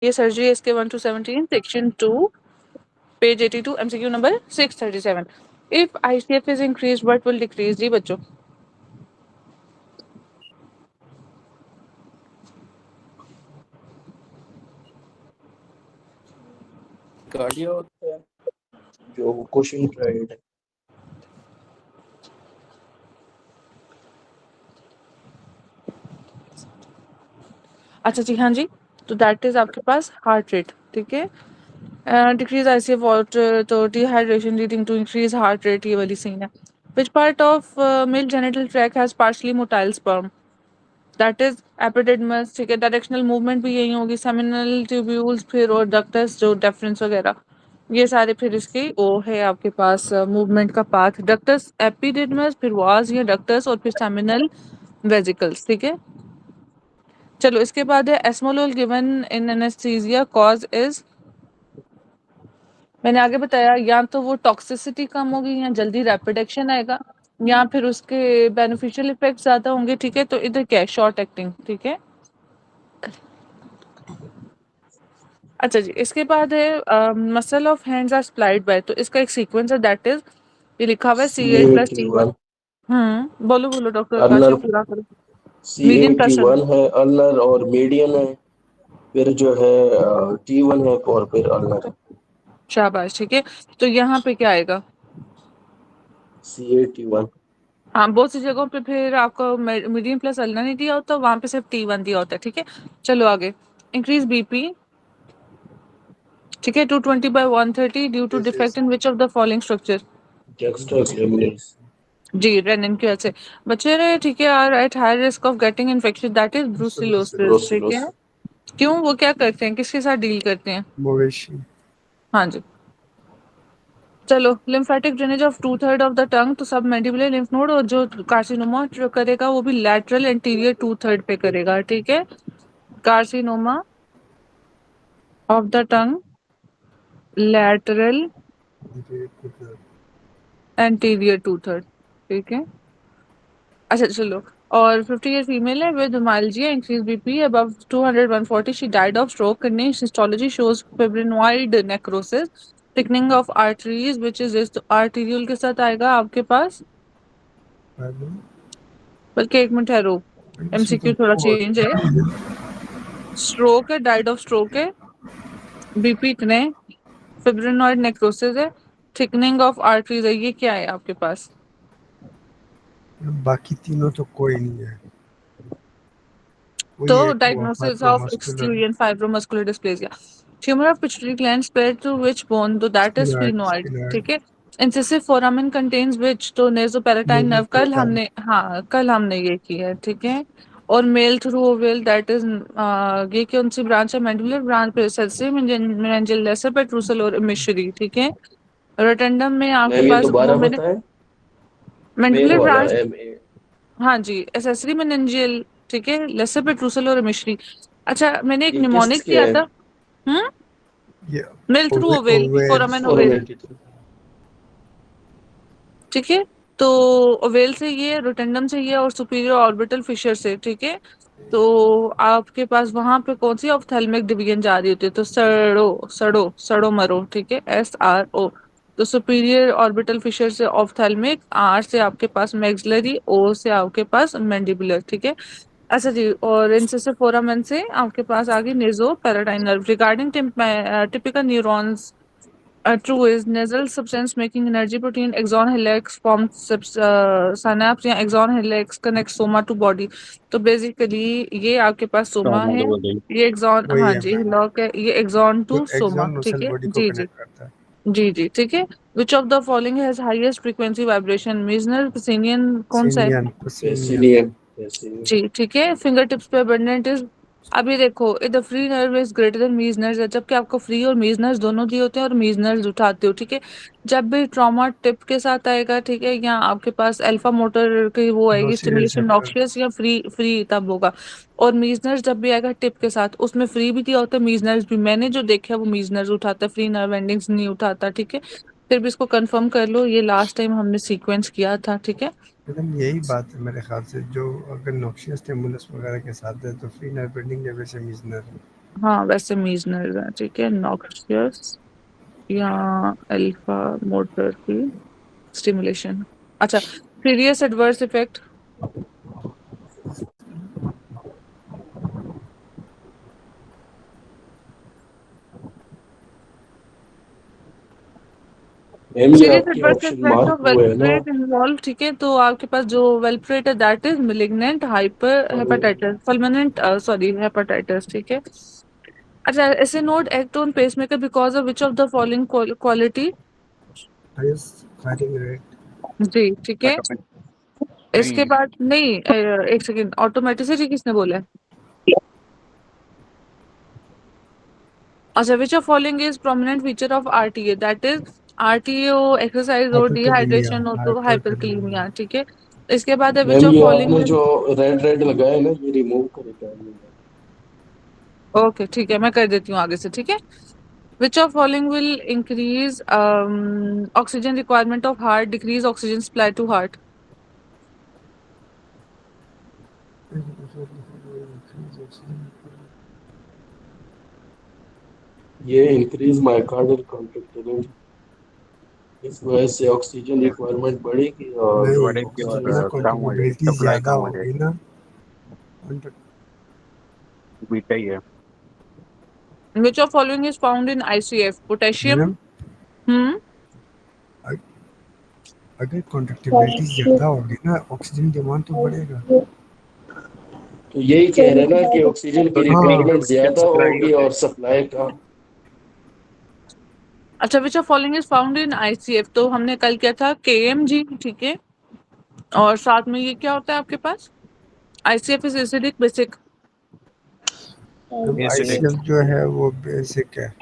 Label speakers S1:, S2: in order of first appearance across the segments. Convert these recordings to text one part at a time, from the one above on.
S1: ये सर्जरी इसके 1 to 17 section 2 page 82 MCQ number 637. If ICF is increased, what will decrease? जी बच्चों.
S2: Cardio होता है जो क्वेश्चन ट्राइड है।
S1: अच्छा जी, हाँ जी. तो दैट इज आपके पास हार्ट रेट. ठीक है. डिक्रीज ICF वाटर तो dehydration leading to increase heart rate, ये वाली सीन है. Which part of male genital tract has partially motile sperm? That is epididymis. ठीक है. डायरेक्शनल मूवमेंट भी यही होगी. सेमिनल ट्यूब्यूल्स फिर और डक्टस जो डेफरेंस वगैरह ये सारे फिर इसकी वो है आपके पास मूवमेंट का पाथ. डक्टस एपिडिडमस फिर वाज या डक्टस और फिर सेमिनल वेजिकल्स. ठीक है. चलो इसके बाद है esmolol given in anaesthesia cause is. मैंने आगे बताया या तो वो टॉक्सिसिटी कम होगी या जल्दी रैपिड एक्शन आएगा या फिर उसके बेनिफिशियल इफेक्ट ज्यादा होंगे. ठीक है. तो इधर क्या है? Short acting. ठीक है. अच्छा जी, इसके बाद है muscle of hands are supplied by. तो इसका एक सीक्वेंस है दैट इज ये लिखा हुआ है CA+T1. बोलो बोलो डॉक्टर
S2: अल्नर
S1: काशिफ, पूरा करो. Medium plus.
S2: CA-T1 है अल्नर और मीडियन है, फिर जो है T1 है और फिर अल्नर है
S1: शाबाश. ठीक है. तो यहाँ पे क्या आएगा?
S2: CA-T1।
S1: हाँ, बहुत सी जगहों पे फिर आपको मीडियम प्लस अल्ना नहीं दिया होता, वहां पे सिर्फ T1 दिया होता है. ठीक है. चलो आगे. Increase BP. ठीक है. 220/130 due to defect in which of the following structure?
S2: डेक्स्ट्रोग्रामिनेस
S1: जी, रेनिन की वजह से. बच्चे रहे. ठीक है. Are at high risk of getting infection that is brucellosis. ठीक है.
S2: ब्रोसिलोसिस
S1: क्यों? वो क्या करते हैं? किसके साथ डील करते हैं?
S3: मवेशी।
S1: हाँ जी. चलो. Lymphatic drainage of 2/3 of the टंग तो सब मैंडिबुलर लिम्फ नोड, और जो कार्सिनोमा जो करेगा वो भी लैटरल एंटीरियर 2/3 पे करेगा. ठीक है. Carcinoma of the tongue lateral anterior 2/3. ठीक है. अच्छा चलो. और 50 ईयर फीमेल है with myalgia increase BP above 200/140. She died of stroke. करने histology shows fibrinoid necrosis. Thickening of arteries which is arterial के साथ आएगा आपके पास. बल्कि एक मिनट ठहरो, MCQ थोड़ा चेंज है. स्ट्रोक है, डाइड ऑफ स्ट्रोक है, BP इतने, फिब्रिनॉइड नेक्रोसिस है, थिकनिंग ऑफ आर्टरीज है. ये क्या है आपके पास?
S3: बाकी तीनों तो कोई नहीं है.
S1: तो
S3: वही एक हुआ
S1: diagnosis of
S3: fibromuscular
S1: exclusion fibromuscular dysplasia. Tumour of pituitary gland spread to which bone? तो दैट इज स्फेनॉइड.
S3: स्पिनॉइड
S1: ठीक है. Incisive foramen contains which? तो नेजोपैराटाइन नर्व. कल हमने ये की है. ठीक है. और male through oval that is ये कौन सी ब्रांच है? मैंडिबुलर ब्रांच पे सेंसरी मेनिंजियल लेसर पेट्रूसल और मिशरी. ठीक है. रोटेंडम में आपके
S2: मैम ये
S1: पास वो
S2: दोबारा
S1: मैंने
S2: बताएं, मेल
S1: मैंडिबुलर
S2: वाला
S1: ब्रांच.
S2: MA।
S1: हाँ जी, एसेसरी मेनिंजियल. ठीक है. लेसर पेट्रूसल और मिशरी. अच्छा, मैंने एक
S2: ये
S1: निमोनिक
S2: किसके
S1: किया
S2: है?
S1: था. हम्म.
S3: ये
S1: male through oval, foramen ovale.
S2: Foramen की तरफ।
S1: ठीक है. तो ओवेल से ये, रोटेंडम से ये और सुपीरियर ऑर्बिटल फिशर से. ठीक है. तो आपके पास वहां पे कौन सी ऑप्थेल्मिक डिवीजन जा रही होती है? तो सड़ो सड़ो सड़ो मरो. ठीक है. SRO. तो सुपीरियर ऑर्बिटल फिशर से ऑप्थेल्मिक, R से आपके पास मैक्सिलरी, O से आपके पास मैंडिबुलर. ठीक है. अच्छा जी. और इनसिसिव फोरामेन से आपके पास आगे nasopalatine nerve. Regarding typical neurons true is nasal substance making energy protein axon helix forms synapse या axon helix connects soma to body. तो बेसिकली ये आपके पास सोमा है, ये एक्सॉन.
S3: वही
S1: हाँ
S3: है
S1: जी,
S3: मैम.
S1: हिलॉक है, ये एक्सॉन
S3: जो
S1: टू सोमा.
S3: एक्सॉन
S1: ठीक
S3: नसल
S1: है.
S3: बॉडी को
S1: जी जी.
S3: कनेक्ट करता है.
S1: जी जी. ठीक है. Which of the following has highest frequency vibration? Meissner, Pacinian, कौन सा है?
S3: सीनियन पसीनियन.
S2: पेसिनियन पेसिनियन
S1: जी. ठीक है. फिंगर टिप्स पे अबंडेंट इज. अभी देखो, इधर free nerve is greater then मीज नर्व है, जबकि आपको फ्री और मीज नर्व दोनों दिए होते हैं और मीज नर्व उठाते हो. ठीक है. जब भी ट्रॉमा टिप के साथ आएगा, ठीक है, या आपके पास अल्फा मोटर की वो आएगी
S3: नोसी
S1: स्टिमुलेशन
S3: रिसेप्टर.
S1: नॉक्शियस या फ्री फ्री तब होगा. और मीज नर्व जब भी आएगा टिप के साथ, उसमें फ्री भी दिया होता है, मीज नर्व भी. मैंने जो देखा है वो मीज नर्व उठाता है, फ्री नर्व एंडिंग्स नहीं उठाता. ठीक है. फिर भी इसको कंफर्म कर लो, ये लास्ट टाइम हमने सीक्वेंस किया था. ठीक है.
S3: लेकिन यही बात है मेरे ख्याल से, जो अगर नॉक्शियस स्टिमुलस वगैरह के साथ है तो फ्री नर्व बेंडिंग की वजह से मीजनर है.
S1: हाँ वैसे मीज नर्व है, ठीक है, नॉक्सियस या अल्फा मोटर की स्टिमुलेशन। अच्छा, सीरियस एडवर्स इफेक्ट।
S2: मैम ये
S1: सीरियस
S2: आपके
S1: adverse
S2: option
S1: effect
S2: mark
S1: of
S2: हुए है ना?
S1: वेल्प्रेट इन्वॉल्व, ठीक है, तो आपके पास जो वेल्प्रेट है that is malignant hyper hepatitis fulminant, sorry hepatitis, ठीक है। अच्छा, ऐसे note act on pacemaker because of which of the following quality.
S3: highest firing rate.
S1: जी ठीक है।
S4: ऑटोमेटिक
S1: इसके
S4: नहीं।
S1: बाद नहीं, एक सेकेंड, ऑटोमेटिसिटी किसने बोला है? अच्छा, विच of following is prominent feature of RTA, that is RTO exercise और
S3: Hyperkalemia.
S1: डिहाइड्रेशन और तो
S3: Hyperkalemia.
S1: हाइपरकालीमिया, ठीक है। इसके बाद है विच
S2: मैम
S1: ऑफ
S2: ये
S1: फॉलोइंग
S2: आपने
S1: इज,
S2: जो रेड रेड लगाया ना, ये रिमूव करे टाइमिंग।
S1: ओके ठीक है, मैं कर देती हूँ आगे से, ठीक है। Which of following will increase oxygen requirement of heart, decrease oxygen supply to heart.
S2: ये इंक्रीज मायोकार्डियल कॉन्ट्रैक्टिलिटी, इस वजह से ऑक्सीजन रिक्वायरमेंट बढ़ेगी और
S3: नहीं,
S4: बढ़ेगी
S2: ऑक्सीजन
S3: जितना
S4: और कम हो जाएगी,
S3: कंट्रीबिलिटी
S4: सप्लाई
S3: ज्यादा
S4: कम हो
S3: होगी
S4: जाएगी।
S3: ना,
S4: बीटा ही है।
S1: Which of following is found in ICF, potassium.
S3: Madam
S1: hmm.
S3: अगर कंडक्टिविटी ज्यादा होगी ना, ऑक्सीजन डिमांड तो बढ़ेगा।
S2: तो यही कह रहे हैं ना कि ऑक्सीजन की
S4: तो डिक्रीज
S3: हाँ,
S2: रिक्वायरमेंट
S4: ऑक्सीजन
S2: ज्यादा
S4: सप्लाई हो
S2: होगी और
S4: जाएगी।
S2: सप्लाई का।
S1: अच्छा, विच of following is found in ICF, तो हमने कल किया था केएमजी, ठीक है, और साथ में ये क्या होता है आपके पास, ICF is acidic basic.
S4: Acidic.
S3: ICF जो है वो बेसिक है।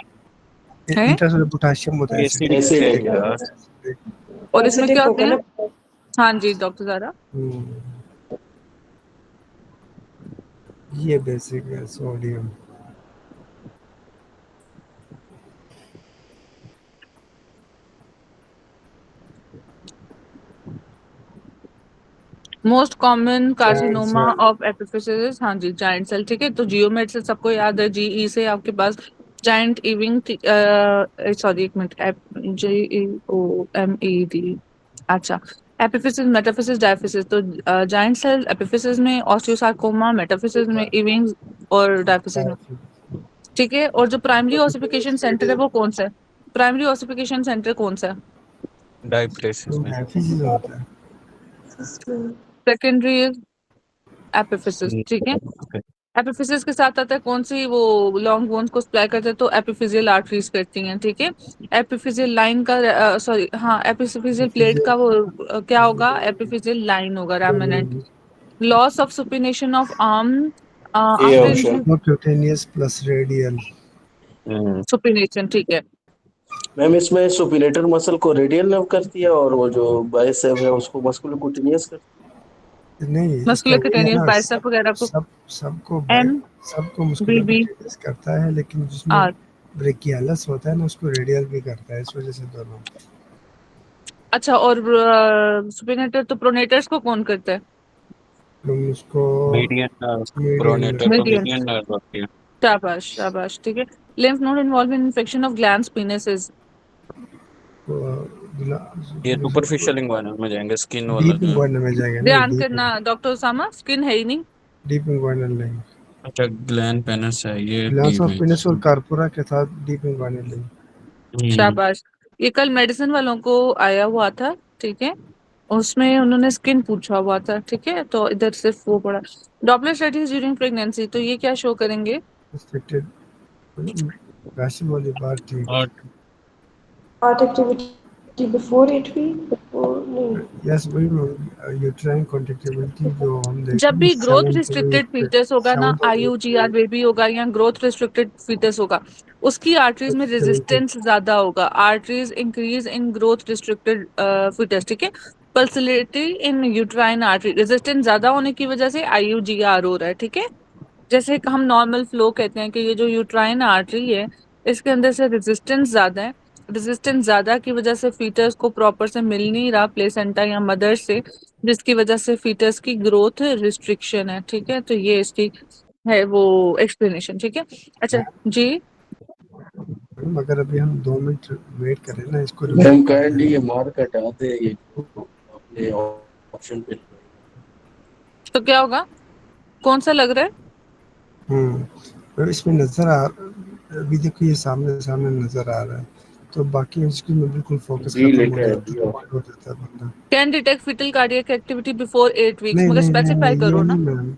S1: है,
S3: इंट्रासोलर पोटेशियम होता है
S4: एसिडिक
S3: एसिडिक।
S4: है
S2: एसिडिक है।
S4: यार।
S1: और इसमें क्या होते हैं? हाँ जी डॉक्टर ज़ारा।
S3: ये बेसिक है sodium.
S1: Most common
S3: giant
S1: carcinoma
S3: cell.
S1: Of epiphysis, हाँ जी जाइंट सेल, ठीक है, तो जियोमेट से सबको याद है, जीई से आपके पास जाइंट इविंग, सॉरी एक मिनट, JEOMED। अच्छा, एपिफिसिस मेटाफिसिस डायफिसिस, तो जाइंट सेल एपिफिसिस में, ऑस्टियोसार्कोमा मेटाफिसिस में, इविंग और डायफिसिस में, ठीक है। और जो प्राइमरी ऑसिफिकेशन सेंटर है वो कौन सा है? प्राइमरी ऑसिफिकेशन सेंटर कौन सा है?
S4: डायप्लेसिस में।
S3: डायफिसिस होता है।
S1: सेकेंडरी एपिफिसिस, ठीक है।
S4: ओके।
S1: एपिफिसिस के साथ आता है कौन सी, वो लॉन्ग बोन्स को सप्लाई करते हैं तो एपिफिजियल आर्टरीज करती हैं, ठीक है। एपिफिजियल लाइन का, सॉरी हाँ, एपिफिजियल प्लेट का वो क्या होगा, एपिफिजियल लाइन होगा, remnant. Loss of supination of arm
S2: A
S1: after
S2: option.
S1: Injury,
S3: cutaneous plus radial.
S1: Supination, ठीक है।
S2: मैम इसमें सुपिनेटर मसल को रेडियल नर्व करती है और वो जो बाइसेप है उसको मस्कुलोकुटिनियस करती
S3: नहीं, इसका
S1: मस्कुलर
S3: वही है
S1: क्यूटेनियस
S3: ना,
S1: बाइसेप वगैरह को
S3: सब सबको
S1: एम
S3: सबको
S1: बी
S3: मुस्कुलर
S1: बी
S3: क्यूटेनियस करता है, लेकिन जिसमें
S1: आर।
S3: ब्रेकियालस होता है ना, उसको रेडियल भी करता है, इस वजह से दोनों।
S1: अच्छा, और सुपिनेटर तो प्रोनेटर्स को कौन करता है?
S3: तुम उसको
S4: मीडियन
S3: मीडियन
S4: प्रोनेटर तो
S1: मीडियन,
S4: मीडियन नर्व होती है।
S1: शाबाश शाबाश, ठीक है। Lymph node involve in infection of glands penis.
S4: ये सुपरफिशियल इंग्वानल में जाएंगे, स्किन वाला
S3: डीप
S4: जो है।
S3: इंग्वानल में जाएगा ना,
S1: ध्यान करना डॉक्टर उसामा, स्किन है ही नहीं।
S3: डीप इंग्वानल नहीं।
S4: अच्छा, ग्लैंड पेनिस है ये,
S3: ग्लास
S4: डीप
S3: ऑफ
S4: है।
S3: पेनिस और कार्पोरा के साथ डीप इंग्वानल नहीं।
S1: शाबाश। ये कल मेडिसिन वालों को आया हुआ था, ठीक है, उसमें उन्होंने स्किन पूछा हुआ था, ठीक है, तो इधर सिर्फ वो पड़ा। डॉपलर स्टडीज ड्यूरिंग प्रेगनेंसी, तो ये क्या शो करेंगे?
S3: रिस्ट्रिक्टेड वैसे वाली बात ठीक है।
S4: और
S5: Heart activity before 8 week, before no.
S3: Yes, वही यूट्राइन कॉन्ट्रैक्टिबिलिटी जो हम
S1: जब
S3: देखेंगे
S1: भी ग्रोथ
S3: 7 to
S1: रिस्ट्रिक्टेड
S3: 8
S1: फीटस होगा ना,
S3: 7 to 8
S1: IUGR बेबी होगा या ग्रोथ रिस्ट्रिक्टेड फीटस होगा, उसकी आर्टरीज में रेजिस्टेंस ज्यादा होगा, arteries increase in growth restricted foetus, ठीक है। Pulsatility in uterine artery, resistance ज्यादा होने की वजह से IUGR हो रहा है, ठीक है। जैसे हम नॉर्मल फ्लो कहते हैं कि ये जो यूट्राइन आर्टरी है, इसके अंदर से रेजिस्टेंस ज्यादा है, रेजिस्टेंस ज्यादा की वजह से फीटस को प्रॉपर से मिल नहीं रहा प्लेसेंटा या मदर से, जिसकी वजह से फीटस की ग्रोथ रिस्ट्रिक्शन है, ठीक है, तो ये इसकी है वो एक्सप्लेनेशन, ठीक है। अच्छा जी।
S3: मैडम अगर अभी हम 2 मिनट वेट करें ना, इसको रिमूव
S2: मैम
S3: कर
S2: काइंडली ये
S3: दें।
S2: मार्क हटा दे, ये जो आपने ऑप्शन पे लगाई।
S1: तो क्या होगा, कौन सा लग रहा है?
S3: मैडम इसमें नज़र आ, अभी देखो ये सामने सामने नज़र आ रहा है, तो बाकी उसकी में बिल्कुल फोकस
S2: डी
S3: खत्म हो
S2: लिखा है,
S3: जाता
S2: डी
S3: है, तो
S2: ऑप्शन।
S3: हो जाता है बंदा।
S1: Can detect foetal cardiac activity before 8 weeks,
S3: नहीं
S1: मगर
S3: नहीं नहीं
S1: स्पेसिफाई
S3: नहीं, ये
S1: करो ना।
S3: नहीं मैम।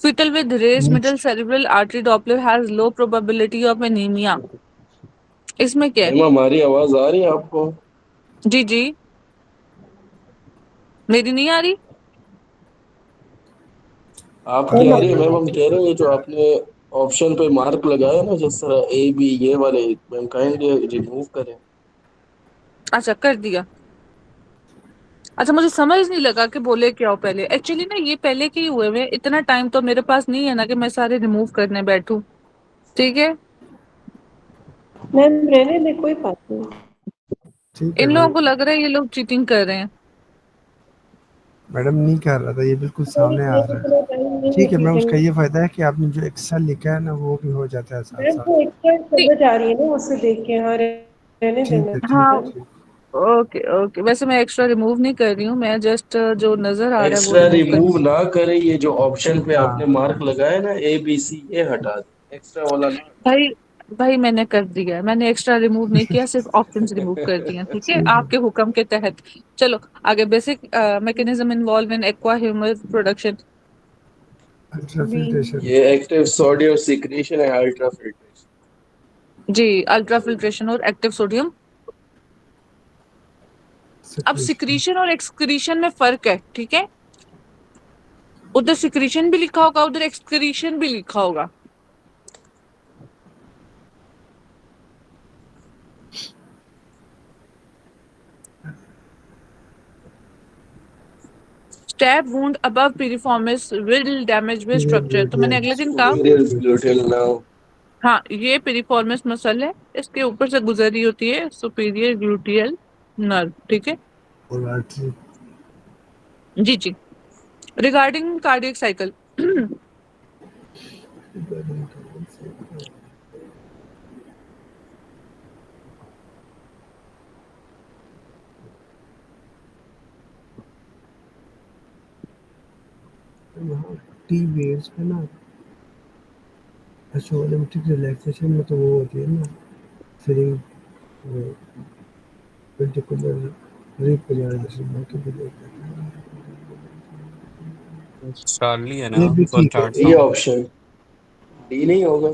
S1: Fetal with raised
S3: नीचे
S1: middle cerebral artery Doppler has low probability of anemia। इसमें क्या है?
S2: मैम हमारी आवाज आ रही है आपको?
S1: जी जी, मेरी नहीं आ रही?
S2: आपकी आ रही है मैम। हम कह रहे हैं जो आपने ऑप्शन पे मार्क लगाया ना, जिस तरह ए बी ये वाले, मैम काइंडली रिमूव करें।
S1: अच्छा कर दिया। अच्छा मुझे समझ नहीं लगा कि बोले क्या हो पहले, एक्चुअली ना ये पहले के ही हुए हुए, इतना टाइम तो मेरे पास नहीं है ना कि मैं सारे रिमूव करने बैठूं, ठीक है।
S5: मैम रहने दे, कोई बात नहीं।
S3: ठीक है
S1: इन लोगों
S3: मैम।
S1: को लग रहा है ये लोग चीटिंग कर रहे हैं।
S3: मैडम नहीं कर रहा था, ये बिल्कुल
S5: मेरी
S3: सामने आ
S5: मेरे
S3: रहा
S5: इतना
S3: है।
S5: टाइम नहीं है
S3: ठीक है मैम, उसका
S5: चीटिंग।
S3: ये फायदा है कि आपने जो एक्स्ट्रा लिखा है ना वो भी हो जाता है साथ
S5: मैम
S3: साथ।
S5: को एक्स्ट्रा
S1: नहीं,
S5: समझ आ रही है ना उससे देख के। हाँ रहने
S3: ठीक
S5: देना।
S3: है ठीक
S1: हाँ,
S3: है ठीक।
S1: ओके ओके, वैसे मैं एक्स्ट्रा रिमूव नहीं कर रही हूँ, मैं जस्ट जो नजर आ रहा है वो
S2: एक्स्ट्रा
S1: रिमूव कर रही
S2: रिमूव ना करें, ये जो ऑप्शन पे आपने
S3: हाँ
S2: मार्क लगाया ना ए बी सी, ये हटा दें, एक्स्ट्रा वाला ना
S1: हूँ। भाई भाई मैंने कर दिया है, मैंने एक्स्ट्रा रिमूव नहीं किया, सिर्फ ऑप्शंस रिमूव कर दिए हैं, ठीक है,
S3: ठीक है।
S1: आपके हुक्म के तहत। चलो आगे, basic mechanism involved in aqua humour production.
S3: Ultra
S5: B.
S3: Filtration.
S2: ये एक्टिव सोडियम सिक्रीशन है, अल्ट्रा फिल्ट्रेशन।
S1: जी, अल्ट्रा फिल्ट्रेशन और एक्टिव सोडियम। अब
S3: सिक्रेशन।
S1: सिक्रीशन और एक्सक्रीशन में फर्क है, ठीक है। उधर सिक्रीशन भी लिखा होगा, उधर एक्सक्रीशन भी लिखा होगा। Stab wound above piriformis will damage with
S3: superior
S1: structure, तो मैंने
S3: ग्लूटियल।
S1: अगले दिन कहा।
S2: Superior gluteal now.
S1: हाँ, ये पिरिफॉर्मिस मसल है, इसके ऊपर से गुजरी होती है सुपीरियर ग्लूटियल नर्व, ठीक है।
S3: और आर्टरी।
S1: जी जी। Regarding cardiac cycle
S3: T waves पे ना एसोलिम्टिक रिलैक्सेशन में तो वो होती है ना, feeling, particular repolarisation multiple.
S4: Charlie है ना
S3: ये भी ठीक
S4: फर्स्ट
S3: है।
S4: आर्ट
S2: ये
S4: साउंड।
S2: ऑप्शन डी नहीं होगा?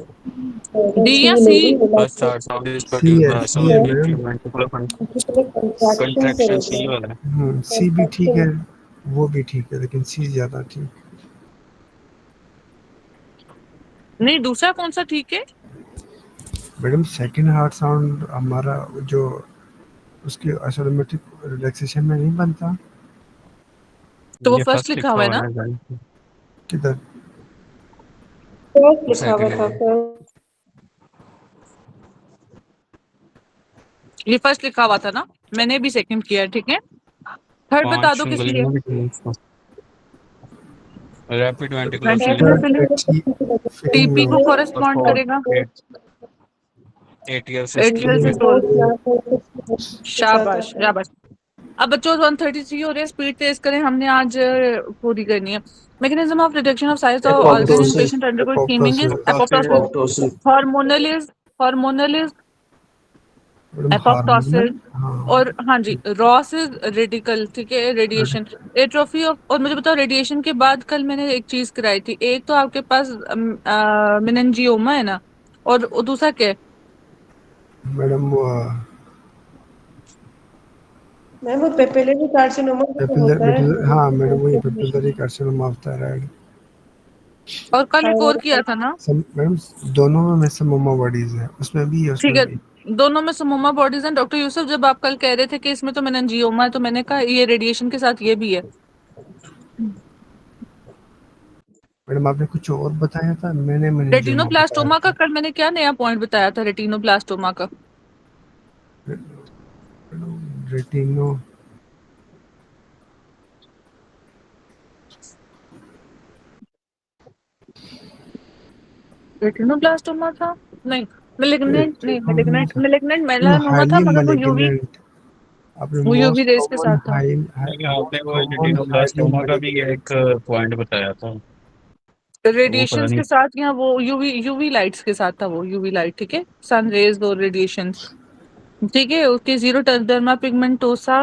S1: डी
S5: सी
S1: या सी?
S5: नहीं
S4: first
S5: relaxation
S4: heart sound is
S3: C
S4: produced
S3: है,
S4: बाय
S3: सी है
S4: एसोसिएटेड
S3: मैम।
S4: वेंट्रिकुलर
S5: कंट्रैक्शन से
S4: कंट्रैक्शन,
S5: होता
S4: सी
S5: है।
S4: वाला है।
S3: हाँ सी भी ठीक है,
S5: कंट्रैक्शन।
S3: वो भी ठीक है, लेकिन सी ज़्यादा ठीक।
S1: नहीं, दूसरा कौन सा ठीक है?
S3: मैडम सेकंड हार्ट साउंड हमारा जो उसके एसोलिम्टिक रिलैक्सेशन में नहीं बनता।
S1: तो वो
S4: ये
S1: फर्स्ट
S4: फर्स्ट
S1: लिखा
S4: लिखा
S1: हुआ है
S4: हुआ है
S1: ना।
S4: ना गाइस।
S3: किधर?
S5: फर्स्ट लिखा हुआ
S4: सेकंड
S5: था
S4: है।
S5: फर्स्ट।
S1: ये फर्स्ट लिखा हुआ था ना, मैंने भी सेकंड किया है, ठीक है। थर्ड बता
S4: पांच
S1: दो किस लिए।
S4: उंगलियों की rapid ventricular
S1: ventricular
S4: filling
S1: filling,
S3: feeling में
S1: टीपी को
S3: होता है।
S1: कॉरेस्पॉन्ड करेगा
S4: एटियल
S1: एट्रियल
S4: सिस्टम में।
S1: सिस्टोल।
S5: के साथ
S1: शाबाश
S5: आता है।
S1: शाबाश। अब बच्चों 133 हो रहे हैं, स्पीड तेज करें, हमने आज पूरी करनी है। Mechanism of detection of size of organ in
S2: apoptosis.
S1: Patient undergoing scheming is
S3: apoptosis.
S1: Apoptosis.
S2: Apoptosis.
S1: Hormonal is
S3: madam
S1: apoptosis.
S3: Hormonal. हाँ
S1: और हाँ जी, रॉस इज रेडिकल, ठीक है, रेडिएशन। एट्रोफी ऑफ, और मुझे बताओ रेडिएशन के बाद कल मैंने एक चीज कराई थी, एक तो आपके पास मेनिंजियोमा है ना, और दूसरा क्या है?
S3: मैडम वो
S5: मैम वो पेपिलरी कार्सिनोमा भी तो
S3: पेपिलर
S5: होता है।
S3: पेपिलर, हाँ मैडम वही पेपिलरी कार्सिनोमा ऑफ थायराइड।
S1: और कल एक और किया
S5: और
S1: था ना।
S3: सब मैडम दोनों में से मोमो बॉडीज है, उसमें भी है
S1: ठीक
S3: उसमें
S1: है,
S3: भी।
S1: दोनों में समोमा बॉडीज हैं। डॉक्टर यूसुफ, जब आप कल कह रहे थे कि इसमें तो मेनिंजियोमा है, तो मैंने कहा ये रेडिएशन के साथ ये भी है।
S3: मैडम आपने कुछ और बताया था, मैंने मेनिंजियोमा बताया
S1: रेटिनोब्लास्टोमा का
S3: था।
S1: कल मैंने क्या नया पॉइंट बताया था रेटिनोब्लास्टोमा का?
S3: रेटिनो
S1: रेटिनोब्लास्टोमा था? नहीं, मैलिग्नेंट नहीं,
S3: कॉमन
S1: मैलिग्नेंट
S3: वो
S1: मेलानोमा था,
S3: हाईली
S1: मगर
S3: मैलिग्नेंट, आपने
S1: वो यूवी
S3: मोस्ट
S1: रेस के
S3: कॉमन
S1: साथ था।
S4: नहीं, आपने
S3: मोस्ट
S4: वो
S3: कॉमन हाईली
S4: रेटिनोब्लास्टोमा का भी एक
S3: मैलिग्नेंट।
S4: पॉइंट बताया था, वो पता
S1: रेडिएशंस
S4: नहीं।
S1: के साथ, या वो यूवी लाइट्स के साथ था, वो यूवी लाइट, ठीक है, सन रेज और रेडिएशंस, ठीक है, उसके जीरो डर्मा पिगमेंटोसा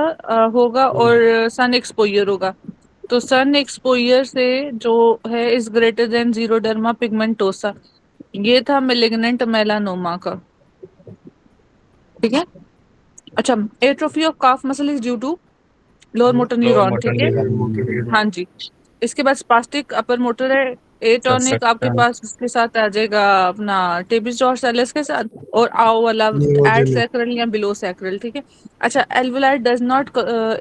S1: होगा और सन एक्सपोजर होगा। तो सन एक्सपोजर से जो है is greater than xeroderma pigmentosa, ये था मेलिग्नेंट मेलानोमा का, ठीक है। अच्छा, atrophy of calf muscle is due to lower motor
S4: lower
S1: neuron,
S4: motor
S1: ठीक है।
S4: न्यूरॉन
S1: हाँ जी। इसके बाद स्पास्टिक अपर मोटर है, एटोनिक आपके
S4: सस्पेक्ट
S1: पास इसके साथ आ जाएगा अपना टेबिस डॉर्सालिस के साथ, और आओ वाला एट
S3: न्यूरोजेनिक
S1: सैक्रल या बिलो सैक्रल, ठीक है। अच्छा, alveolar does not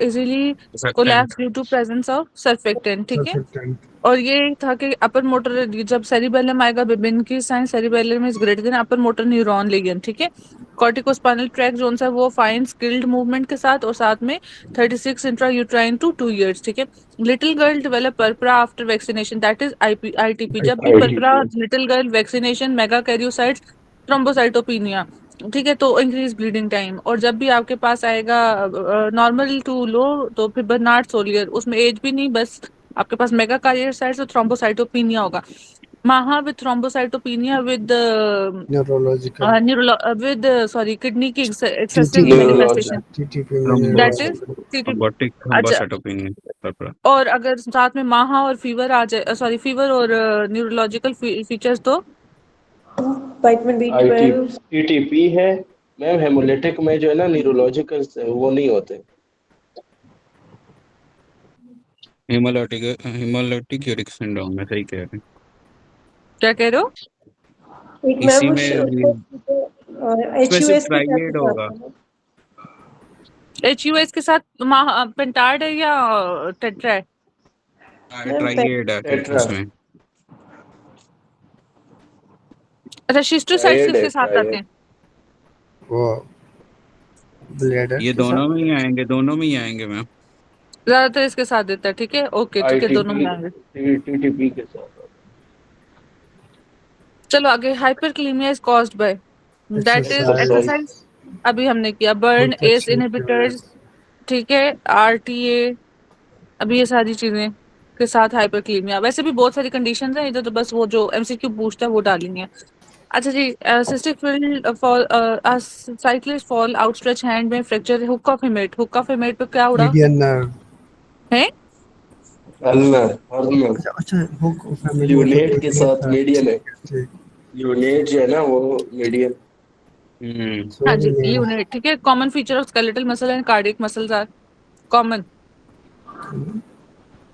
S1: easily collapse due to presence of surfactant, ठीक है।
S3: सर्फेक्टेंट।
S1: और ये था कि अपर मोटर जब सेरिबेलम आएगा, बिबिन की sign cerebellum is greater than upper motor neuron lesion, ठीक है। कॉर्टिकोस्पाइनल ट्रैक जो है वो फाइन स्किल्ड मूवमेंट के साथ, और साथ में 36 इंट्रा यूट्राइन टू 2 years, ठीक है। Little girl develop purpura after vaccination, that is ITP, जब भी purpura
S2: ITP
S1: little girl vaccination megakaryocytes thrombocytopenia, ठीक है, तो इंक्रीज ब्लीडिंग टाइम। और जब भी आपके पास आएगा नॉर्मल टू लो, तो फिर बर्नार्ड सोलियर, उसमें एज भी नहीं, बस आपके पास मेगा कैरियोसाइट्स और थ्रोम्बोसाइटोपिनिया होगा। MAHA with thrombocytopenia with
S3: neurological
S1: with sorry kidney की excessive
S3: TTP
S1: manifestation,
S2: neurological
S3: TTP में
S1: दैट इज
S3: न्यूरोलॉजिकल।
S1: टीटी।
S4: रोबोटिक
S1: अच्छा,
S4: थ्रोम्बोसाइटोपेनिया पर्परा।
S1: और अगर साथ में माहा और फीवर आ जाए, सॉरी फीवर और न्यूरोलॉजिकल फीचर्स, तो
S5: Vitamin
S2: IT
S5: B12.
S2: TTP है मैम। हेमोलिटिक में जो है ना न्यूरोलॉजिकल वो नहीं होते।
S4: हिमोलाइटिक यूरिक सिंड्रोम में, सही कह रहे हैं।
S1: क्या कह रहे हो?
S5: एक मैम
S4: इसी में भी इसमें सिर्फ
S5: HUS के साथ
S4: ट्राइएड
S5: साथ
S4: होगा,
S5: है ना?
S1: एच यू एस के साथ पेंटार्ड है या टेट्रा है?
S5: मैम
S4: ट्राइएड है
S2: टेट्रा
S1: अच्छा, शिस्टोसाइट्स
S2: ट्रायड है
S1: किसके साथ आते
S2: ट्रायड।
S1: हैं?
S3: वो ब्लेडर
S4: ये
S3: के साथ।
S4: दोनों में ही आएंगे, दोनों में ही आएंगे मैम।
S1: ज्यादातर इसके साथ देता है, ठीक है, ओके, ठीक है, दोनों
S2: ITP
S1: में आएंगे।
S2: TTP के साथ।
S1: चलो आगे, hyperkalemia is caused by, that is
S3: exercise,
S2: substance
S1: exercise, अभी हमने किया, burn,
S3: contact
S1: ACE inhibitors,
S3: switch.
S1: ठीक है, आरटीए, अभी ये सारी चीजें के साथ हाइपरकालेमिया। वैसे भी बहुत सारी कंडीशंस हैं, इधर तो बस वो जो एमसीक्यू पूछता है वो डालेंगे। अच्छा जी, cystic fall, cyclist fall, outstretch hand में फ्रैक्चर, हुक्का फेमेट पे क्या उड़ा
S3: मीडियन नर्व।
S1: है?
S2: अल्नर हर्नर
S3: अच्छा अच्छा, वो फैमिली में तो
S2: ल्यूनेट के
S3: यूनिट
S2: साथ
S3: था।
S2: मीडियन है।
S3: ठीक है ठीक।
S2: ल्यूनेट जो है ना वो मीडियन।
S1: हाँ
S3: सॉरी
S1: जी,
S3: मैम।
S1: यूनिट, ठीक है। Common feature of skeletal muscle and cardiac muscles are common.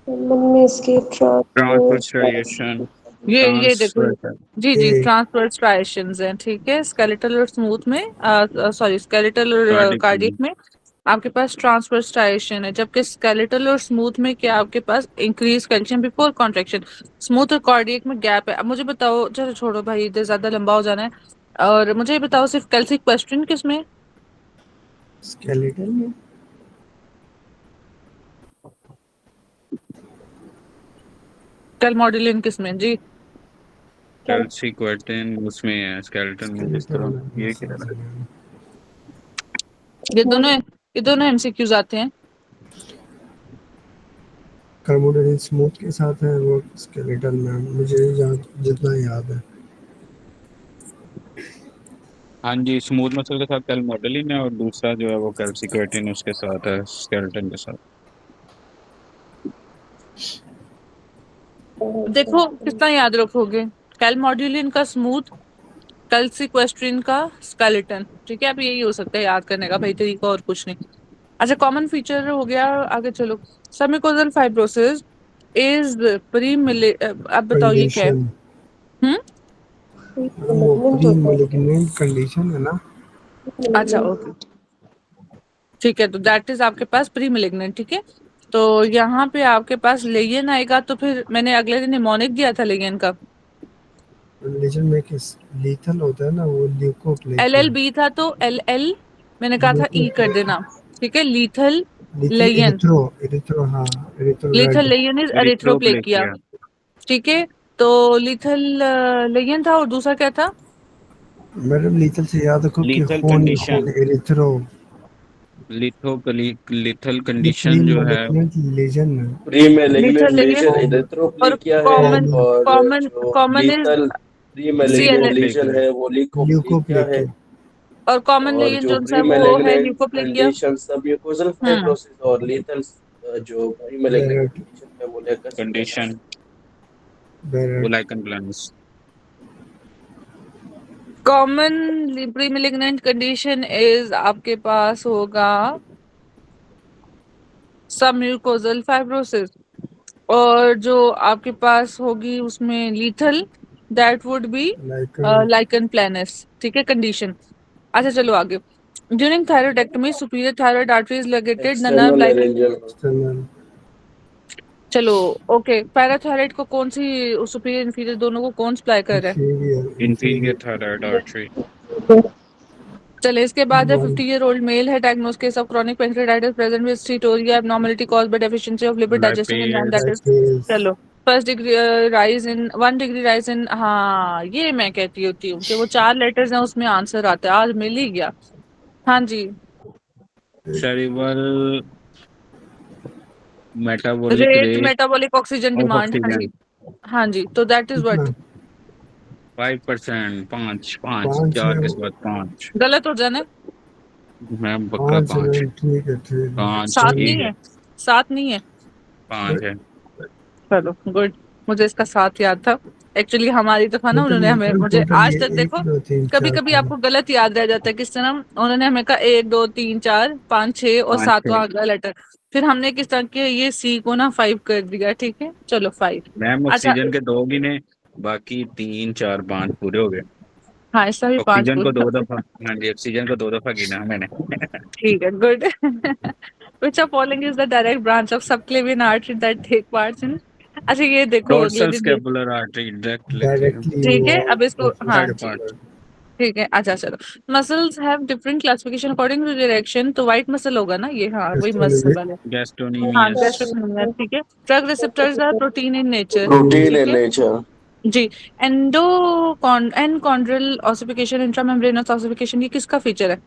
S5: में इसके ट्रांसवर्स
S4: ट्रांसवर्सेशन,
S1: ये देखो,
S4: ट्रांसवर्स
S1: जी जी,
S3: ए
S1: ट्रांसवर्स स्ट्राइएशंस हैं, ठीक है, स्केलेटल और स्मूथ में, सॉरी स्केलेटल और
S4: कार्डिक
S1: कार्डियक में आपके पास ट्रांसवर्स स्ट्राइएशन है, जबकि स्केलेटल और स्मूथ में क्या आपके पास increase calcium before contraction, smooth और कार्डियक में गैप है। अब मुझे बताओ, चलो छोड़ो भाई, इधर ज्यादा लंबा हो जाना है, और मुझे ये बताओ सिर्फ कैल्सिक क्वेश्चन किसमें,
S3: स्केलेटल में।
S1: कैलमोडिलिन किसमें जी?
S4: कैल्सिक्वेटिन उसमें है, स्केलेटन में किस
S3: स्केलेटल
S4: तरह,
S3: में
S4: ये कह रहा
S3: समझ
S4: है।
S3: गया।
S1: ये दोनों एमसीक्यूज आते हैं।
S3: कार्बोडोनिल स्मूथ के साथ है, वो स्केलेटल में मुझे जितना याद है।
S4: हाँ जी, स्मूथ मसल के साथ कैलमोडिलिन है, और दूसरा जो है वो कैल्सिक्वेटिन उसके साथ है, स्केलेटन के साथ।
S1: देखो कितना याद रखोगे, कैलमोडिलिन का स्मूथ, कैल्सिक्वेस्ट्रिन का स्केलेटन, ठीक है। अब यही हो सकता है याद करने का भाई तरीका, और कुछ नहीं। अच्छा, कॉमन फीचर हो गया, आगे चलो। सबम्यूकोजल फाइब्रोसिस इज प्री मिले, अब बताओ ये क्या है?
S3: कंडीशन,
S1: हम्म।
S3: वो
S5: malignant
S3: प्री
S5: होता है।
S3: मैलिग्नेंट कंडीशन है ना।
S1: अच्छा, ओके, ठीक है, तो दैट इज आपके पास प्री मिलिग्नेंट, ठीक है। तो यहाँ पे आपके पास लेगियन आएगा, तो फिर मैंने अगले दिन निमोनिक दिया था लेगियन का,
S3: कंडीशन में किस लीथल होता है ना, वो
S1: एल एल
S3: ल्यूकोप्लेकिया।
S1: बी था, तो एल एल मैंने कहा था ई कर
S3: ल्यूकोप्लेकिया,
S1: देना, ठीक है, lethal
S3: lethal
S1: lesion,
S3: erythro erythro, हाँ erythro
S1: lethal
S3: red.
S1: Lesion is erythroplakia,
S4: erythroplakia.
S1: ठीक है। तो लीथल लिगेंड था और दूसरा क्या था?
S3: मैडम लीथल से याद रखो कि
S4: लीथल
S3: होन
S4: कंडीशन,
S3: एरिथ्रो
S4: लिथल
S3: ये प्री
S4: कंडीशन जो है
S3: मैलिग्नेंट लीजन है।
S2: Pre
S1: lethal
S2: malignant
S1: ligand
S2: lesion
S3: कॉम
S2: इरेथ्रोप्ली
S1: और
S2: किया है,
S1: कॉमन
S3: कॉम
S2: और
S1: कॉमन
S2: जो
S1: common is
S2: lethal pre malignant lesion
S4: leukoplakia.
S2: है वो ल्यूकोप्लेकिया है।
S3: ल्यूकोप्लेकिया।
S1: और कॉमन
S2: और
S1: लिगेंड
S2: जो
S1: जो सा
S2: प्री
S1: है वो है
S2: मैलिग्नेंट
S1: ल्यूकोप्लेकिया।
S2: कंडीशन सब म्यूकोजल
S1: हम्म
S2: फाइब्रोसिस, और लीथल जो प्री मैलिग्नेंट
S3: बैरेट
S2: कंडीशन है वो लेकस
S4: कंडीशन वो
S3: Barrett
S4: lichen planus.
S1: Common pre malignant condition is आपके पास होगा सब म्यूकोजल फाइब्रोसिस, और जो आपके पास होगी उसमें lethal, that would be
S3: lichen
S1: lichen planus. ठीक है कंडीशन। अच्छा चलो आगे। During thyroidectomy superior thyroid artery is located, the nerve
S2: external
S1: लाइकिंग।
S2: एरेंजल।
S3: एक्सटर्नल
S1: चलो ओके, पैराथायराइड को कौन सी सुपीरियर इंफीरियर दोनों को कौन सप्लाई कर रहा है?
S3: Inferior
S4: inferior
S3: inferior
S4: thyroid artery.
S1: चले इसके बाद है
S3: वन
S1: 50-year-old मेल है, diagnose case of chronic pancreatitis present with steatorrhea abnormality caused by deficiency of lipid digesting enzyme,
S4: lipase.
S1: That is.
S3: Lipase
S1: चलो first degree rise in 1 degree rise in, हाँ ये मैं कहती होती हूँ कि वो 4 लेटर्स हैं उसमें आंसर आता है, आज मिल ही गया। हाँ जी।
S4: Cerebral metabolic
S1: rate
S4: rate
S1: metabolic oxygen
S4: of
S1: demand, हाँ जी।
S4: ऑक्सीजन
S1: हाँ जी तो दैट इज
S3: कितना
S1: व्हाट?
S4: 5%। पाँच पाँच
S3: पाँच है
S4: 4 के साथ 5।
S1: गलत हो जाना है।
S4: मैम पक्का
S3: पाँच है
S4: 5।
S3: मैम ठीक है ठीक है
S4: 5
S1: सात
S3: चलो
S1: नहीं
S4: ठीक है।
S1: है, 7 नहीं है।
S4: 5 है।
S1: चलो गुड, मुझे इसका 7 याद था। एक्चुअली हमारी तो था ना,
S3: मतलब
S1: उन्होंने
S3: ये
S1: हमें,
S3: कौन
S1: मुझे
S3: टोटल
S1: आज
S3: ये
S1: तक
S3: एक
S1: देखो
S3: दो तीन
S1: कभी
S3: चार
S1: कभी
S3: पाँच
S1: आपको गलत याद रह जाता है किस तरह। उन्होंने हमें कहा 1 2 3 4 5 6 और
S4: 5 है।
S1: 7वां अगला लेटर, फिर हमने किस तरह के ये सी को ना 5 कर दिया। ठीक है चलो 5।
S4: मैम
S1: अच्छा
S4: ऑक्सीजन के 2 गिने, बाकी 3 4 5 पूरे हो गए।
S1: हाँ इसका भी 5
S4: ऑक्सीजन को
S1: पूरा।
S4: 2 दफा, हाँ जी ऑक्सीजन को 2 दफा गिना मैंने।
S1: ठीक है good. Which of following is the direct branch of subclavian artery that take parts in? अच्छा ये देखो अगले
S4: डोर्सल
S1: दिन देख।
S4: स्कैपुलर आर्टरी डायरेक्टली
S3: डायरेक्टली
S1: ठीक है अब
S3: इन्वॉल्व
S1: इसको, हाँ
S4: हेड
S1: जी
S4: पार्ट।
S1: ठीक है। अच्छा चलो, muscles have different classification according to direction, तो व्हाइट मसल होगा ना ये, हाँ वही मसल वाले। हाँ
S4: गैस्ट्रोनीमियस।
S1: गैस्ट्रोक्रोनिया, ठीक है। Drug receptors are protein in nature,
S2: protein
S1: ठीक
S2: इन
S1: है
S2: नेचर।
S1: जी। एंडोकॉन्ड्रल ऑसिफिकेशन, इंट्रामेम्ब्रेनस ऑसिफिकेशन, ये किसका फीचर है?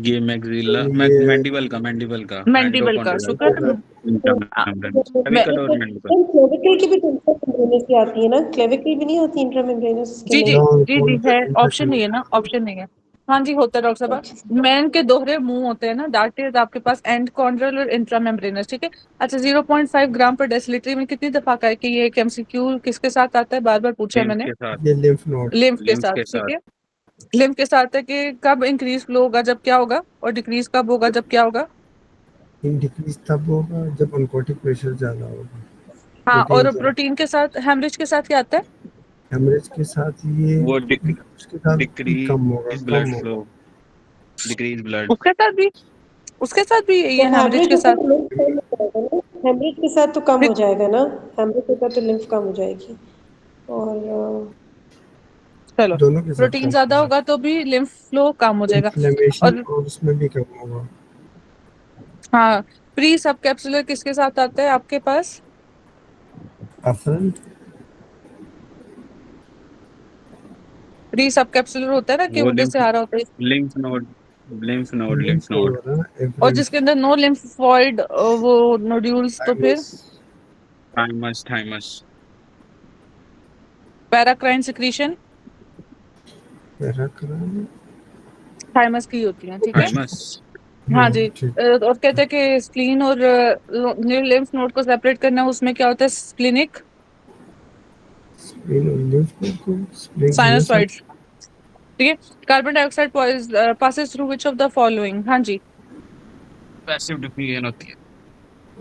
S4: ये मैक्सिला
S3: ये
S4: मैंडिबल का
S1: मैंडिबल का,
S4: एंडोकॉन्ड्रियल
S1: शुक्र है। आ,
S4: इंटरमेम्ब्रेनस
S1: मैं
S4: क्लेविकल और मैंडिबल।
S5: क्लेविकल की भी इंट्रामेम्ब्रेनस की आती है ना, क्लेविकल भी नहीं होती इंट्रामेम्ब्रेनस की
S1: जी जी
S5: नहीं?
S3: नॉन
S1: जी जी है, ऑप्शन नहीं है ना, ऑप्शन नहीं है। हाँ जी होता है डॉक्टर साहब, मैन के दोहरे मुंह होते हैं ना, दैट इज आपके पास एंड कॉन्ड्रल और इंट्रामेम्ब्रेनस, ठीक है। अच्छा 0.5 ग्राम पर डेसिलीटर में कितनी दफा का है कि ये एक एमसीक्यू किसके साथ आता है, बार बार पूछा है
S4: लिम्फ
S1: मैंने।
S4: के साथ।
S3: ये लिम्फ नोड
S1: लिम्फ के
S4: लिम्फ
S1: साथ,
S4: के
S1: ठीक
S4: साथ।
S1: है। लिम्फ के साथ है कि कब इंक्रीज फ्लो होगा जब क्या होगा, और डिक्रीज कब होगा जब क्या होगा।
S3: डिक्रीज तब होगा जब अनकोटिक प्रेशर ज्यादा होगा,
S1: हाँ
S3: प्रोटीन
S1: और
S3: ज्यादा।
S1: प्रोटीन के साथ, हेमरेज के साथ क्या आता है?
S3: हेमरेज के साथ ये
S4: वो
S3: उसके साथ भी कम होगा
S4: डिक्रीज
S3: कम
S4: ब्लड फ्लो,
S3: होगा।
S4: Decrease blood.
S1: उसके साथ भी
S5: तो
S1: ये हेमरेज
S5: हेमरेज
S1: के
S5: होगा
S1: साथ।
S5: तो लिम्फ कम हो जाएगा ना, हेमरेज के साथ तो कम हो जाएगा ना, हेमरेज होगा तो लिम्फ कम हो जाएगी। और
S1: चलो
S3: दोनों के साथ
S1: प्रोटीन
S3: कम
S1: ज्यादा
S3: होगा।
S1: होगा तो भी लिम्फ फ्लो कम हो जाएगा।
S3: इन्फ्लेमेशन
S1: और
S3: और उसमें भी कम होगा।
S1: हाँ, प्री सब कैप्सुलर किसके साथ आता है आपके पास?
S3: अफरन
S1: प्री सब कैप्सुलर होता है ना कि
S4: वो
S1: उधर से आ रहा होता है।
S4: Lymph node lymph node
S3: lymph
S4: lymph
S3: node
S4: node.
S3: होगा ना
S1: और
S3: एफरेंट
S1: जिसके अंदर नो लिम्फोइड वो नोड्यूल्स, तो फिर
S3: thymus
S4: thymus thymus.
S1: Paracrine secretion
S3: पैराक्रम
S1: थाइमस की होती है, ठीक है।
S4: थाइमस।
S1: हाँ जी
S3: ठीक।
S1: और कहते हैं कि स्प्लीन और लिम्फ नोड को सेपरेट करना है, उसमें क्या होता है? क्लिनिक
S3: स्प्लिन और लिम्फ नोड को स्प्लिन हमेशा
S1: साइनोसॉइड्स, ठीक है। Carbon dioxide passes through which of the following, हाँ जी
S4: पैसिव डिफ्यूजन होती है।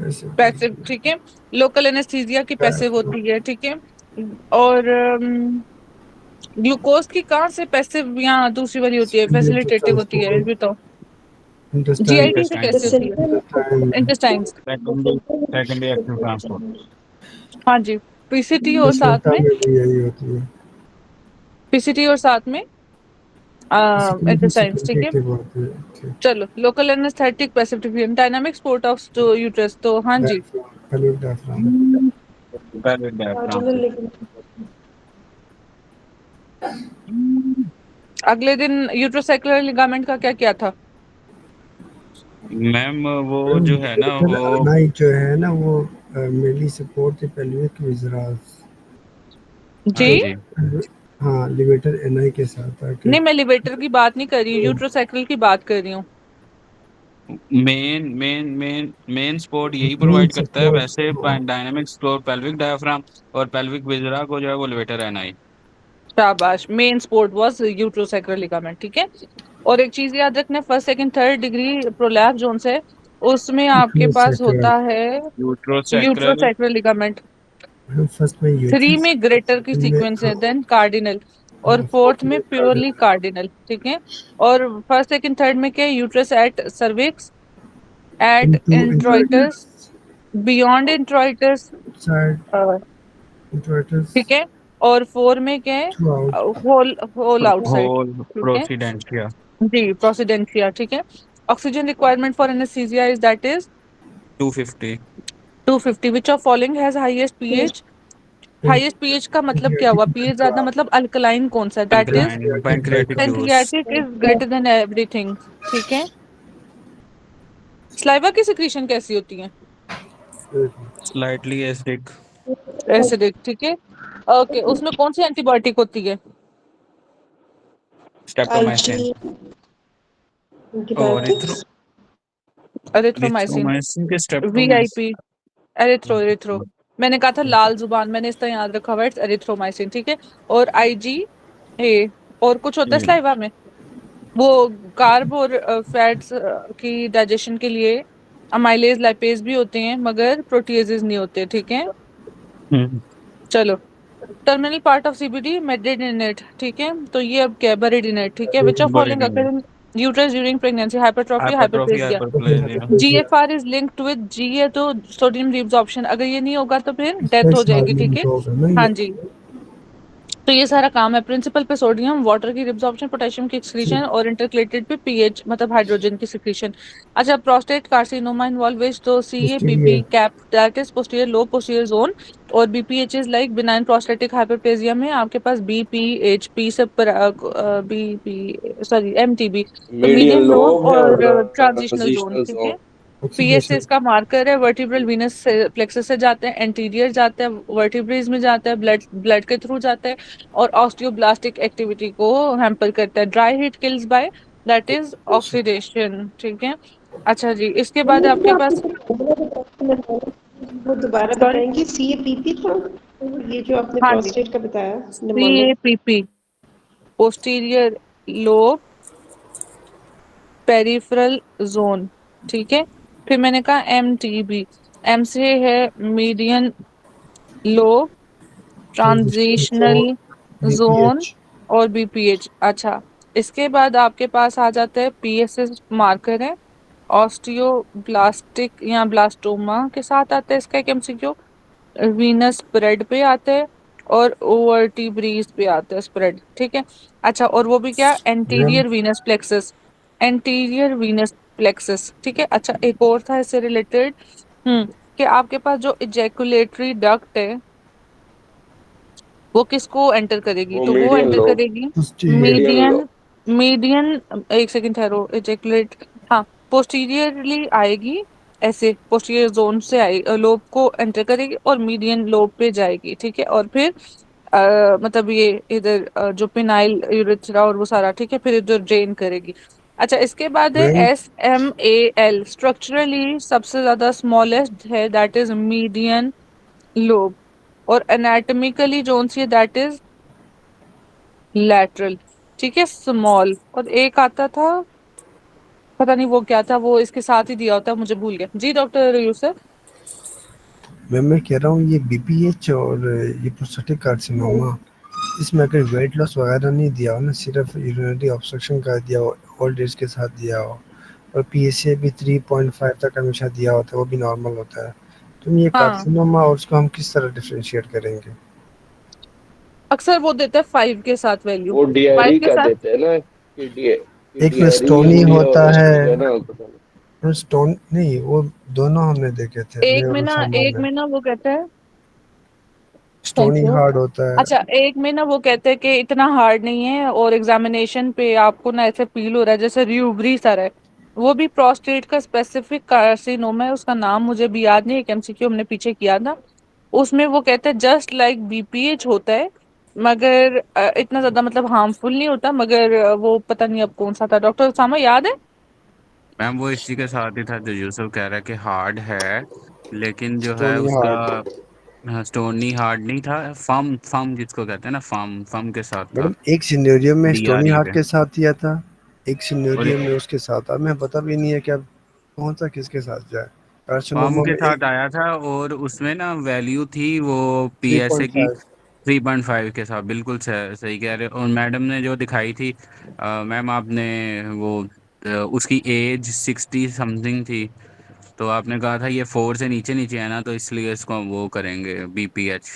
S3: ऐसे
S1: पैसिव, ठीक है। लोकल एनेस्थीसिया की पैसिव होती है, ठीक है। और ग्लूकोज की कहाँ से पैसिव या दूसरी वाली होती है,
S3: स्प्लिन तो
S1: फैसिलिटेटिव होती है, ये
S3: ट्रांसपोर्ट
S1: भी तो।
S3: इंटेस्टाइन
S1: जीआईटी से
S4: इंटेस्टाइन।
S1: कैसे होती है?
S3: Intestine
S1: intestines,
S4: secondary active transport.
S1: हाँ जी। पीसीटी और साथ
S3: प्लेसेंटा
S1: में,
S3: में भी यही होती है।
S1: पीसीटी और साथ में
S3: किसी में भी
S1: इंटेस्टाइन्स, ठीक है।
S3: सेक्रेटेटिव होती है। ठीक
S1: चलो local anaesthetic passive dynamic support of uterus, तो हाँ जी।
S3: डायफ्राम खाली डायफ्राम
S4: pelvic diaphragm
S5: कार्डिनल
S4: से।
S5: लिगामेंट।
S1: अगले दिन यूट्रोसैक्युलर लिगामेंट का क्या किया था?
S4: मैम वो जो है ना वो
S3: नाइट जो है ना वो मेनली सपोर्ट द पेल्विक विजरास।
S1: जी
S4: हाँ जी,
S3: हाँ लिवेटर एनआई के साथ ताकि
S1: नहीं, मैं लिवेटर की बात नहीं कर रही हूँ, यूट्रोसैक्युलर की बात कर रही हूँ।
S4: मेन सपोर्ट यही
S3: मेन
S4: प्रोवाइड करता है,
S3: सपोर्ट।
S4: वैसे डायनामिक सपोर्ट पेल्विक डायफ्राम और पेल्विक विजरा को जो है वो लेवेटर एनआई।
S1: शाबाश, मेन स्पोर्ट वाज यूट्रोसैक्युलर लिगामेंट, ठीक है। और एक चीज याद रखना, first second third degree prolapse zone से उसमें आपके पास
S3: यूट्रोसैक्युलर
S1: होता है
S4: यूट्रोसैक्रल
S1: यूट्रोसैक्युलर लिगामेंट।
S3: फर्स्ट में
S1: 3
S3: यूट्रस
S1: में ग्रेटर की
S3: सेकंड में
S1: सीक्वेंस है, देन कार्डिनल, और फोर्थ
S3: फोर्थ
S1: में
S3: में
S1: प्योरली
S3: कार्डिनल।
S1: कार्डिनल, ठीक है। और फर्स्ट सेकंड थर्ड में क्या है? Uterus at cervix, at
S3: into
S1: introitus,
S3: introitus
S1: beyond introitus,
S3: side introitus
S1: ठीक है। और 4 में क्या है?
S3: Throughout.
S1: Whole whole outside,
S4: whole
S1: ठीक है।
S4: प्रोसीडेंशिया
S1: जी, प्रोसिडेंशिया, ठीक है। Oxygen requirement for anesthesia is that is
S4: 250
S1: 250। Which of following has highest pH? Highest pH का मतलब क्या हुआ? पीएच ज्यादा मतलब अल्कलाइन कौन सा? That is
S4: alkaline pancreatic juice
S1: pancreatic is greater then everything, ठीक है। स्लाइवा की सिक्रीशन कैसी होती है?
S4: स्लाइटली एसिडिक
S1: एसिडिक, ठीक है। ओके, उसमें कौन सी एंटीबायोटिक होती है?
S4: स्ट्रेप्टोमाइसिन
S5: आईजी
S4: और
S5: एंटीबायोटिक्स।
S1: एरिथ्रोमाइसिन,
S4: इथ्रोमाइसिन के स्ट्रेप्टोमाइसिन।
S1: VIP, erythro. मैंने कहा था लाल जुबान, मैंने इस तरह याद रखा हुआ है, एरिथ्रोमाइसिन, ठीक है। और आईजी ए, और कुछ होता है स्लाइवा में? वो कार्ब और फैट्स की डाइजेशन के लिए अमाइलेज लाइपेज भी होते हैं, मगर प्रोटीएजेस नहीं होते, ठीक है। चलो, टर्मिनल पार्ट ऑफ सीबीडी मेडेड इन इट, ठीक है। तो ये अब क्या? बरीड इन इट, ठीक है। विच ऑफ फॉलोइंग
S4: बरीड
S1: occur in uterus during pregnancy? Hypertrophy,
S4: hypertrophy
S1: hyperplasia.
S4: Hyperplasia.
S1: GFR is linked with जी है तो सोडियम रिब्जॉर्प्शन, अगर ये नहीं होगा तो फिर डेथ हो
S3: स्ट्रेस
S1: जाएगी,
S3: हार्मोन
S1: ठीक है।
S3: ड्रॉप है ना
S1: हाँ
S3: ये।
S1: जी, तो ये सारा काम है प्रिंसिपल पे सोडियम, वाटर की रिब्जॉर्प्शन, पोटेशियम की एक्सक्रीशन, और इंटरक्लेटेड पे पीएच मतलब हाइड्रोजन की सिक्रीशन। अच्छा, प्रोस्टेट कार्सिनोमा इन्वॉल्व विच? तो CAPP
S3: posterior
S1: cap, that is posterior lobe posterior zone. और BPH is like benign prostatic hyperplasia में आपके पास बीपीएचपी से बीपी सॉरी एमटीबी, तो
S2: मीडियन
S1: मीडियन लोब
S2: लोब है
S1: और
S2: और
S1: ट्रांजिशनल जोन,
S2: ट्रांजिशनल
S1: ठीक है।
S2: जोन।
S1: PS
S3: oxidation.
S1: इसका मार्कर है, वर्टिब्रल वीनस प्लेक्सस से जाते हैं, एंटीरियर जाता है, वर्टिब्रेज में जाता है, ब्लड ब्लड के थ्रू जाता है, और ऑस्टियोब्लास्टिक एक्टिविटी को हैम्पर करता है। Dry heat kills by, that is oxidation, ठीक है। अच्छा जी, इसके बाद आपके पास
S5: वो दोबारा
S1: सॉरी,
S5: बताएंगे? सीएपीपी था ये जो आपने
S1: हाँ जी,
S5: प्रोस्टेट का बताया, mnemonic.
S1: CAPP posterior lobe peripheral zone, ठीक है। फिर मैंने कहा एमटीबी, एम से है median lobe,
S3: transitional
S1: transitional
S3: zone
S1: zone,
S3: BPH.
S1: और बीपीएच। अच्छा, इसके बाद आपके पास आ जाता है पीएसएस मार्कर है, ऑस्टियोब्लास्टिक या ब्लास्टोमा के साथ आता है इसका एक एमसीक्यू। वीनस स्प्रेड पे आता है, और ओवर्टिब्रीज पे आता है स्प्रेड, ठीक है। अच्छा, और वो भी क्या?
S3: Ma'am
S1: anterior Venus plexus, anterior Venus plexus, ठीक है। अच्छा, एक और था इससे रिलेटेड, कि आपके पास जो इजैकुलेटरी डक्ट है वो किसको एंटर करेगी?
S2: वो
S1: तो वो
S2: मीडियन
S1: एंटर
S2: लोब।
S1: करेगी
S3: posterior.
S2: Median
S1: median,
S2: lobe.
S1: Median, एक सेकंड ठहरो, इजैकुलेट, हाँ, पोस्टीरियरली आएगी, ऐसे पोस्टीरियर जोन से आई लोब को एंटर करेगी और मीडियन लोब पे जाएगी, ठीक है। और फिर मतलब ये इधर जो पिनाइल यूरेथ्रा और वो सारा, ठीक है, फिर इधर ड्रेन करेगी। अच्छा, इसके बाद है
S3: मैम
S1: SMAL, स्ट्रक्चरली सबसे ज्यादा स्मॉलेस्ट है, दैट इज मीडियन लोब। और एनाटॉमिकली जोन सी है, दैट इज लैटरल, ठीक है, स्मॉल। और एक आता था, पता नहीं वो क्या था, वो इसके साथ ही दिया होता है, मुझे भूल गया जी, डॉक्टर यूसुफ।
S3: मैं कह रहा हूँ ये बीपीएच और ये प्रोस्टेटिक कार्सिनोमा इसमें अगर वेट लॉस वगैरह नहीं दिया हो ना, सिर्फ यूरिनरी ऑब्स्ट्रक्शन का दिया हो, ओल्ड एज के साथ दिया हो, और पीएसए भी 3.5 तक हमेशा दिया होता है, वो भी नॉर्मल होता है, तो ये
S1: हाँ,
S3: कार्सिनोमा और उसको हम किस तरह डिफरेंशिएट करेंगे?
S1: अक्सर वो देता है 5 के साथ वैल्यू,
S2: वो
S1: 5
S2: डीआरई
S1: के
S2: का
S1: साथ।
S2: देते हैं ना, कि
S3: एक में
S2: डीआरई
S3: स्टोनी
S2: यूरिया
S3: होता
S2: वेस्ट है
S3: है
S2: ना।
S3: और स्टोन नहीं, वो दोनों हमने देखे थे, मैं
S1: एक
S3: और
S1: में ना
S3: उसामा
S1: एक
S3: ने।
S1: में ना वो कहता है थैंक
S3: स्टोनी
S1: यू।
S3: हार्ड होता है।
S1: अच्छा, एक में ना वो कहते हैं कि इतना हार्ड नहीं है और एग्जामिनेशन पे आपको ना ऐसे फील हो रहा है जैसे र्यूबरी सर है। वो भी प्रोस्टेट का स्पेसिफिक कार्सिनोमा है, उसका नाम मुझे भी याद नहीं, एक एमसीक्यू हमने पीछे किया था। उसमें वो कहते हैं जस्ट लाइक बीपीएच होता है, मगर इतना ज्यादा मतलब हार्मफुल नहीं होता, मगर वो पता नहीं अब कौन सा था, डॉक्टर सामा याद है?
S4: मैम वो इसी के साथ ही था जो यूसुफ कह रहा है कि हार्ड है, लेकिन जो है
S3: स्टोनी
S4: उसका
S3: हार्ड।
S4: स्टोनी हार्ड नहीं था, फम फम जिसको कहते हैं ना, फम फम के साथ था।
S3: मैडम एक सिनेरियो में स्टोनी
S4: डीआरई
S3: हार्ट
S4: पे।
S3: के साथ दिया था, एक
S4: और
S3: सिनेरियो में उसके साथ। अब मैं पता भी नहीं है कि अब कौन सा किसके साथ जाए।
S4: फम
S3: कार्सिनोमा
S4: के
S3: में एक
S4: साथ आया था और उसमें ना वैल्यू थी वो पीएसए की
S3: 3.5।
S4: 3.5 के साथ, बिल्कुल सही कह रहे हो। और मैडम ने जो दिखाई थी, मैम आपने वो उसकी एज 60 समथिंग थी, तो आपने कहा था ये 4 से नीचे नीचे है ना, तो इसलिए इसको वो करेंगे बीपीएच।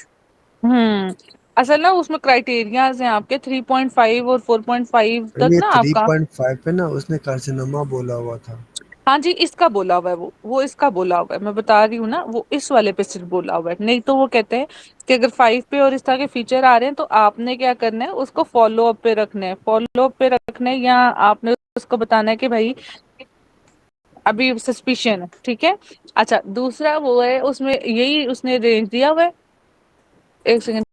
S1: हम्म। असल ना उसमें क्राइटेरियाज हैं आपके 3.5 और 4.5 तक
S3: ये
S1: ना आपका।
S3: 3.5 पे ना उसने कार्सिनोमा बोला हुआ था।
S1: हाँ जी, इसका बोला हुआ है, वो इसका बोला हुआ है, मैं बता रही हूँ ना, वो इस वाले पे सिर्फ बोला हुआ है, नहीं तो वो कहते हैं कि अगर 5 पे और इस तरह के फीचर आ रहे हैं तो आपने क्या करना है, उसको फॉलो अप पे रखना है, फॉलो अप पे रखना है, या आपने उसको बताना है कि भाई अभी सस्पिशन है, ठीक है। अच्छा, दूसरा वो है उसमें यही उसने रेंज दिया हुआ है, एक सेकंड।